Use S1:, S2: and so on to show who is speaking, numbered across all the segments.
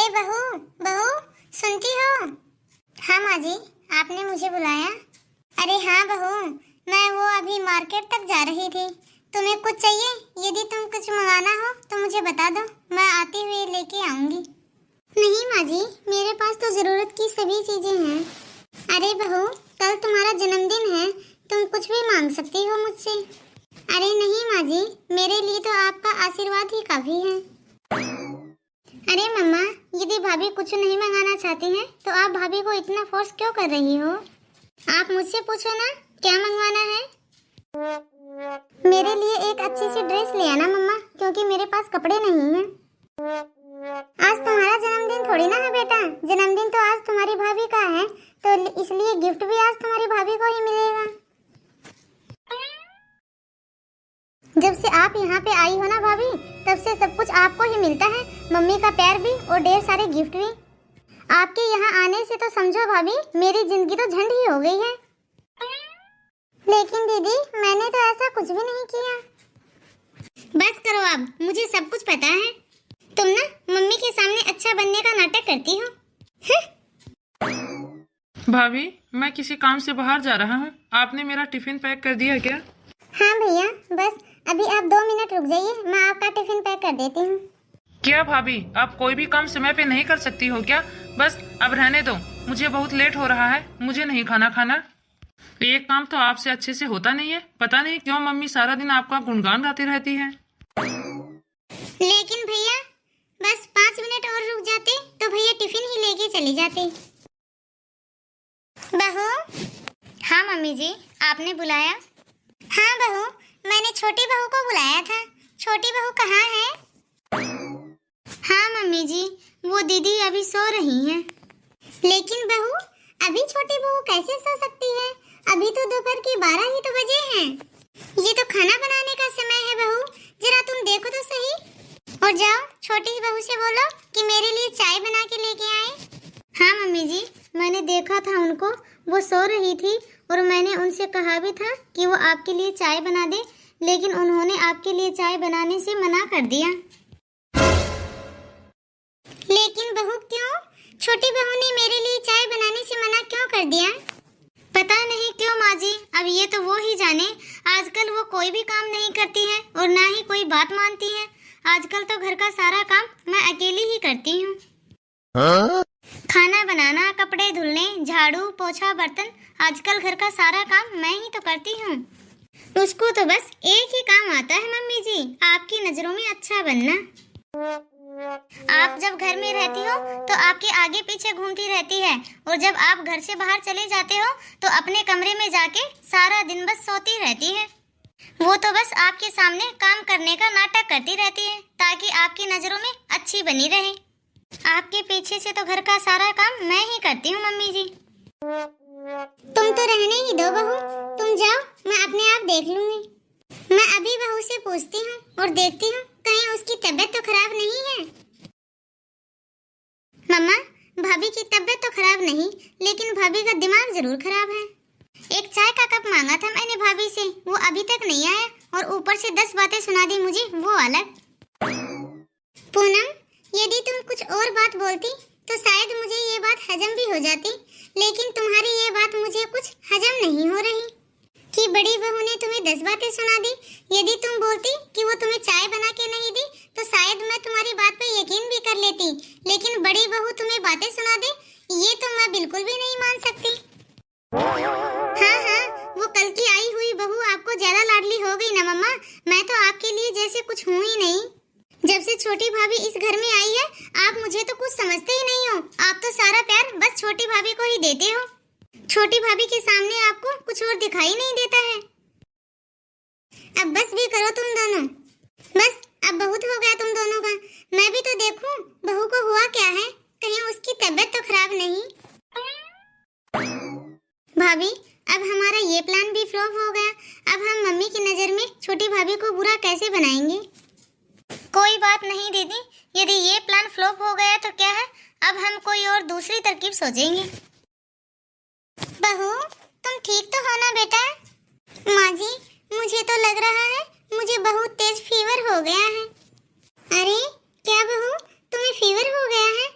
S1: अरे बहू बहू, सुनती हो? हाँ माँ जी, आपने मुझे बुलाया? अरे हाँ बहू, मैं वो अभी मार्केट तक जा रही थी। तुम्हें कुछ चाहिए? यदि तुम कुछ मंगाना हो तो मुझे बता दो, मैं आती हुई लेके आऊंगी। नहीं माँ जी, मेरे पास तो जरूरत की सभी चीजें हैं। अरे बहू, कल तुम्हारा जन्मदिन है, तुम कुछ भी मांग सकती हो मुझसे। अरे नहीं माँ जी, मेरे लिए तो आपका आशीर्वाद ही काफी है। अरे मम्मा, यदि भाभी कुछ नहीं मंगाना चाहती हैं तो आप भाभी को इतना फोर्स क्यों कर रही हो? आप मुझसे पूछो ना, क्या मंगवाना है? मेरे लिए एक अच्छी सी ड्रेस ले आना मम्मा, क्योंकि मेरे पास कपड़े नहीं हैं। आज तुम्हारा जन्मदिन थोड़ी ना है बेटा, जन्मदिन तो आज तुम्हारी भाभी का है, तो इसलिए गिफ्ट भी आज तुम्हारी भाभी को ही मिलेगा। जब से आप यहाँ पे आई हो ना भाभी, तब से सब कुछ आपको ही मिलता है, मम्मी का प्यार भी और ढेर सारे गिफ्ट भी। आपके यहाँ आने से तो समझो भाभी, मेरी जिंदगी तो झंड ही हो गई है। लेकिन दीदी, मैंने तो ऐसा कुछ भी नहीं किया। बस करो अब, मुझे सब कुछ पता है। तुम ना मम्मी के सामने अच्छा बनने का नाटक करती हो।
S2: भाभी, मैं किसी काम से बाहर जा रहा हूँ, आपने मेरा टिफिन पैक कर दिया क्या?
S1: हाँ भैया, बस अभी आप 2 मिनट रुक जाइए, मैं आपका टिफिन पैक कर देती हूँ।
S2: क्या भाभी, आप कोई भी काम समय पे नहीं कर सकती हो क्या? बस अब रहने दो, मुझे बहुत लेट हो रहा है, मुझे नहीं खाना। एक काम तो आपसे अच्छे से होता नहीं है, पता नहीं क्यों मम्मी सारा दिन आपका गुणगान गाती रहती है।
S1: लेकिन भैया, बस 5 मिनट और रुक जाते तो भैया टिफिन ही लेके चले जाते। बहू। हाँ मम्मी जी, आपने बुलाया? हाँ बहू, मैंने छोटी बहू को बुलाया था। छोटी बहू कहाँ है? हाँ मम्मी जी, वो दीदी अभी सो रही हैं। लेकिन बहू, अभी छोटी बहू कैसे सो सकती है? अभी तो दोपहर के 12 ही तो बजे हैं। ये तो खाना बनाने का समय है बहू, जरा तुम देखो तो सही। और जाओ, छोटी बहू से बोलो कि मेरे लिए चाय बना के लेके आए। हाँ मम्मी जी, मैंने देखा था उनको, वो सो रही थी और मैंने उनसे कहा भी था कि वो आपके लिए चाय बना दे, लेकिन उन्होंने आपके लिए चाय बनाने से मना कर दिया। लेकिन बहू क्यों? छोटी बहू ने मेरे लिए चाय बनाने से मना क्यों कर दिया? पता नहीं क्यों माँ जी, अब ये तो वो ही जाने। आजकल वो कोई भी काम नहीं करती है और ना ही कोई बात मानती है। आजकल तो घर का सारा काम मैं अकेली ही करती हूँ। खाना बनाना, कपड़े धुलने, झाड़ू पोछा, बर्तन, आजकल घर का सारा काम मैं ही तो करती हूँ। उसको तो बस एक ही काम आता है मम्मी जी, आपकी नजरों में अच्छा बनना। आप जब घर में रहती हो तो आपके आगे पीछे घूमती रहती है, और जब आप घर से बाहर चले जाते हो तो अपने कमरे में जाके सारा दिन बस सोती रहती है। वो तो बस आपके सामने काम करने का नाटक करती रहती है, ताकि आपकी नजरों में अच्छी बनी रहे। आपके पीछे से तो घर का सारा काम मैं ही करती हूँ मम्मी जी। तुम तो रहने ही दो बहू, तुम जाओ, मैं अपने आप देख लूंगी। मैं अभी बहू से पूछती हूँ और देखती हूँ कहीं उसकी तबीयत तो खराब नहीं है। मम्मा, भाभी की तबीयत तो खराब नहीं, लेकिन भाभी का दिमाग जरूर खराब है। एक चाय का कप मांगा था मैंने भाभी से, वो अभी तक नहीं आया, और ऊपर से 10 बातें सुना दी मुझे, वो अलग। पूनम, यदि तुम कुछ और बात बोलती तो शायद मुझे ये बात हजम भी हो जाती, लेकिन तुम्हारी ये बात मुझे कुछ हजम नहीं हो रही कि बड़ी बहू ने तुम्हें 10 बातें सुना दी। यदि तुम बोलती कि वो तुम्हें चाय बना के नहीं दी तो शायद मैं तुम्हारी बात पे यकीन भी कर लेती, लेकिन बड़ी बहू तुम्हें बातें सुना दे, ये तो मैं बिल्कुल भी नहीं मान सकती। हाँ, वो कल की आई हुई बहू आपको ज्यादा लाडली हो गई ना मम्मा। मैं तो आपके लिए जैसे कुछ हूँ ही नहीं। जब से छोटी भाभी इस घर में आई है, आप मुझे तो कुछ समझते ही नहीं हो। आप तो सारा प्यार बस छोटी भाभी को ही देते हो। छोटी भाभी के सामने आपको कुछ और दिखाई नहीं देता है। अब बस भी करो तुम दोनों, बस अब बहुत हो गया तुम दोनों का। मैं भी तो देखूं बहू को हुआ क्या है, कहीं उसकी तबीयत तो खराब नहीं। भाभी, अब हमारा ये प्लान भी फ्लॉप हो गया। अब हम मम्मी की नजर में छोटी भाभी को बुरा कैसे बनाएंगे? कोई बात नहीं दीदी, यदि ये प्लान फ्लॉप हो गया तो क्या है, अब हम कोई और दूसरी तरकीब सोचेंगे। बहू, तुम ठीक तो हो ना बेटा? माँ जी, मुझे तो लग रहा है मुझे बहुत तेज फीवर हो गया है। अरे क्या बहू, तुम्हें फीवर हो गया है?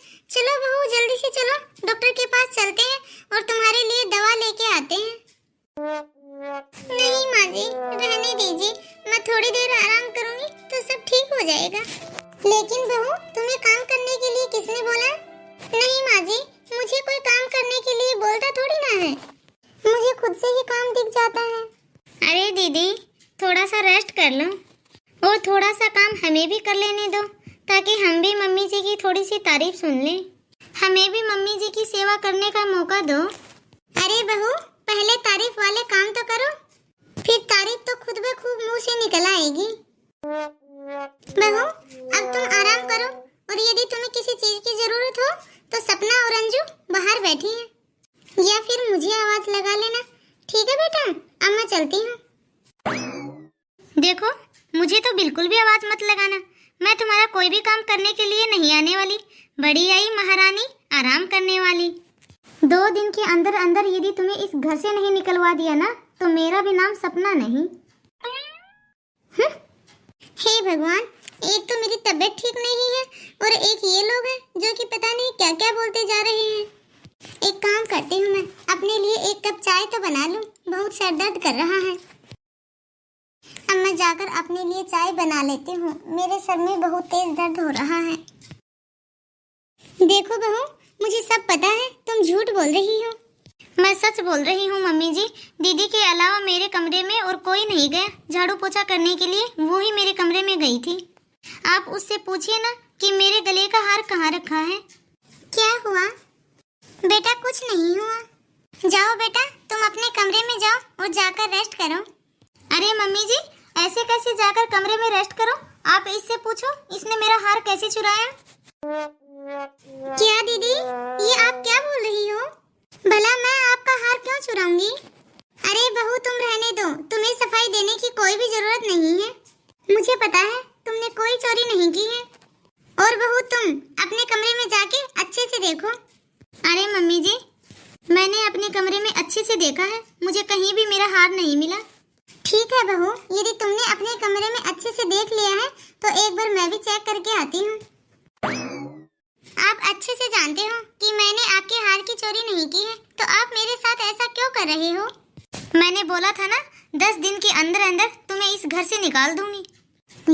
S1: इसकी तारीफ सुन ले। हमें भी मम्मी जी की सेवा करने का मौका दो। अरे बहू, पहले तारीफ वाले काम तो करो, फिर तारीफ तो खुद ब खुद मुंह से निकल आएगी। बहू, अब तुम आराम करो, और यदि तुम्हें किसी चीज की जरूरत हो तो सपना और अंजू बाहर बैठी हैं, या फिर मुझे आवाज लगा लेना। ठीक है बेटा, अब मैं चलती हूँ। देखो, मुझे तो बिल्कुल भी आवाज मत लगाना। मैं तुम्हारा कोई भी काम करने के लिए नहीं आने वाली। बड़ी आई महारानी आराम करने वाली। 2 दिन के अंदर अंदर यदि तुम्हें इस घर से नहीं निकलवा दिया ना, तो मेरा भी नाम सपना नहीं। हे भगवान, एक तो मेरी तबीयत ठीक नहीं है, और एक ये लोग हैं जो कि पता नहीं क्या क्या बोलते जा रहे हैं। एक काम करती हूँ, मैं अपने लिए 1 कप चाय तो बना लूं, बहुत सर दर्द कर रहा है। अब मैं जाकर अपने लिए चाय बना लेती हूँ, मेरे सर में बहुत तेज दर्द हो रहा है। देखो बहू, मुझे सब पता है, तुम झूठ बोल रही हो। मैं सच बोल रही हूँ मम्मी जी। दीदी के अलावा मेरे कमरे में और कोई नहीं गया झाड़ू पोछा करने के लिए, वो ही मेरे कमरे में गई थी। आप उससे पूछिए ना कि मेरे गले का हार कहाँ रखा है। क्या हुआ बेटा? कुछ नहीं हुआ। जाओ बेटा, तुम अपने कमरे में जाओ और जाकर रेस्ट करो। अरे मम्मी जी, ऐसे कैसे जाकर कमरे में रेस्ट करो? आप इससे पूछो, इसने मेरा हार कैसे चुराया? क्या दीदी, ये आप क्या बोल रही हो? भला मैं आपका हार क्यों चुराऊंगी? अरे बहू, तुम रहने दो, तुम्हें सफाई देने की कोई भी जरूरत नहीं है। मुझे पता है तुमने कोई चोरी नहीं की है। और बहू, तुम अपने कमरे में जाके अच्छे से देखो। अरे मम्मी जी, मैंने अपने कमरे में अच्छे से देखा है, मुझे कहीं भी मेरा हार नहीं मिला। ठीक है बहू, यदि तुमने अपने कमरे में अच्छे से देख लिया है तो एक बार मैं भी चेक करके आती हूँ। आप अच्छे से जानते हो कि मैंने आपके हार की चोरी नहीं की है, तो आप मेरे साथ ऐसा क्यों कर रहे हो? मैंने बोला था ना, 10 दिन के अंदर अंदर तुम्हें इस घर से निकाल दूंगी।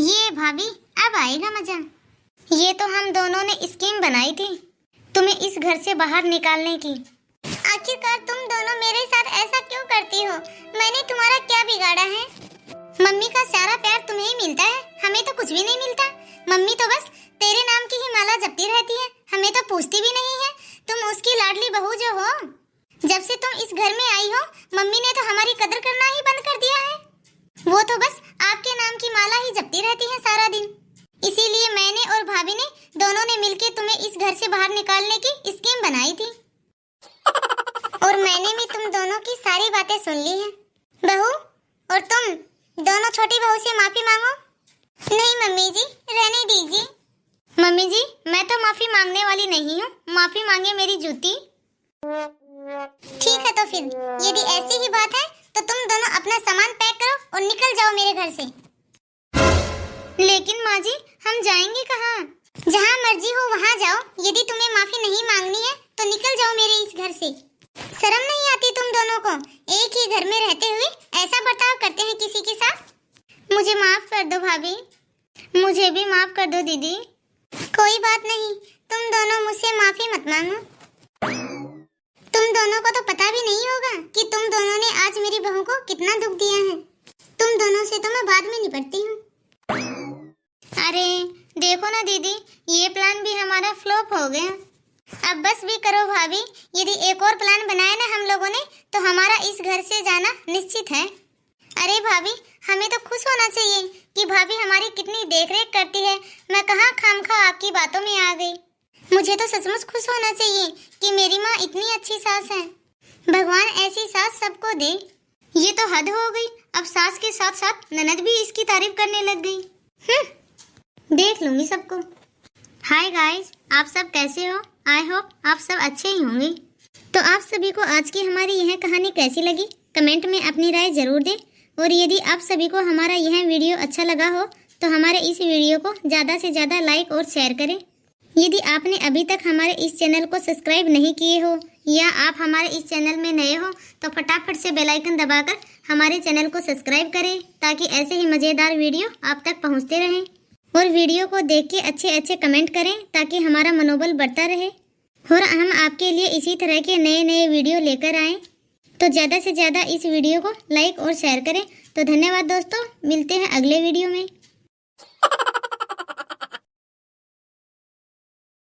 S1: ये भाभी, अब आएगा मजा। ये तो हम दोनों ने स्कीम बनाई थी तुम्हें इस घर से बाहर निकालने की। आखिरकार तुम दोनों मेरे साथ ऐसा क्यों करती हो? मैंने तुम्हारा क्या बिगाड़ा है? मम्मी का सारा प्यार तुम्हें ही मिलता है, हमें तो कुछ भी नहीं मिलता। मम्मी तो बस तेरे नाम की ही माला जपती रहती है, हमें तो पूछती भी नहीं है। तुम उसकी लाडली बहू जो हो। जब से तुम इस घर में आई हो, मम्मी ने तो हमारी कदर करना ही बंद कर दिया है। वो तो बस आपके नाम की माला ही जपती रहती है सारा दिन। इसीलिए मैंने और भाभी ने दोनों ने मिलकर तुम्हें इस घर से बाहर निकालने की स्कीम बनाई थी। और मैंने भी तुम दोनों की सारी बातें सुन ली हैं। बहू, और तुम दोनों छोटी बहू से माफी मांगो। नहीं मम्मी जी, रहने दीजिए। मम्मी जी, मैं तो माफी मांगने वाली नहीं हूँ, माफी मांगे मेरी जूती। ठीक है, तो फिर यदि ऐसी ही बात है तो तुम दोनों अपना सामान पैक करो और निकल जाओ मेरे घर से। लेकिन माँ जी, हम जाएंगे कहाँ? जहाँ मर्जी हो वहाँ जाओ। यदि तुम्हें माफी नहीं मांगनी है तो निकल जाओ मेरे इस घर से। शर्म नहीं आती तुम दोनों को? एक ही घर में रहते हुए ऐसा बर्ताव करते हैं किसी के साथ। मुझे माफ कर दो भाभी। मुझे भी माफ कर दो दीदी। कोई बात नहीं, तुम दोनों मुझसे माफी मत मांगो। तुम दोनों को तो पता भी नहीं होगा कि तुम दोनों ने आज मेरी बहू को कितना दुख दिया है। तुम दोनों से तो मैं बाद में निपटती हूँ। अरे देखो ना दीदी, ये प्लान भी हमारा फ्लॉप हो गया। अब बस भी करो भाभी, यदि एक और प्लान बनाया ना हम लोगों ने तो हमारा इस घर से जाना निश्चित है। अरे भाभी, हमें तो खुश होना चाहिए कि भाभी हमारी कितनी देखरेख करती है। मैं कहाँ खामखा आपकी बातों में आ गई। मुझे तो सचमुच खुश होना चाहिए कि मेरी माँ इतनी अच्छी सास है। भगवान ऐसी सास सबको दे। ये तो हद हो गई, अब सास के साथ साथ ननद भी इसकी तारीफ करने लग गई। देख लूंगी सबको। हाय गाइस, आप सब कैसे हो? आई होप आप सब अच्छे ही होंगे। तो आप सभी को आज की हमारी यह कहानी कैसी लगी, कमेंट में अपनी राय जरूर दें। और यदि आप सभी को हमारा यह वीडियो अच्छा लगा हो तो हमारे इस वीडियो को ज़्यादा से ज़्यादा लाइक और शेयर करें। यदि आपने अभी तक हमारे इस चैनल को सब्सक्राइब नहीं किए हो या आप हमारे इस चैनल में नए हो तो फटाफट से बेल आइकन दबाकर हमारे चैनल को सब्सक्राइब करें, ताकि ऐसे ही मज़ेदार वीडियो आप तक पहुंचते रहें। और वीडियो को देख के अच्छे अच्छे कमेंट करें ताकि हमारा मनोबल बढ़ता रहे और हम आपके लिए इसी तरह के नए नए वीडियो लेकर आएँ। तो ज़्यादा से ज़्यादा इस वीडियो को लाइक और शेयर करें। तो धन्यवाद दोस्तों, मिलते हैं अगले वीडियो में।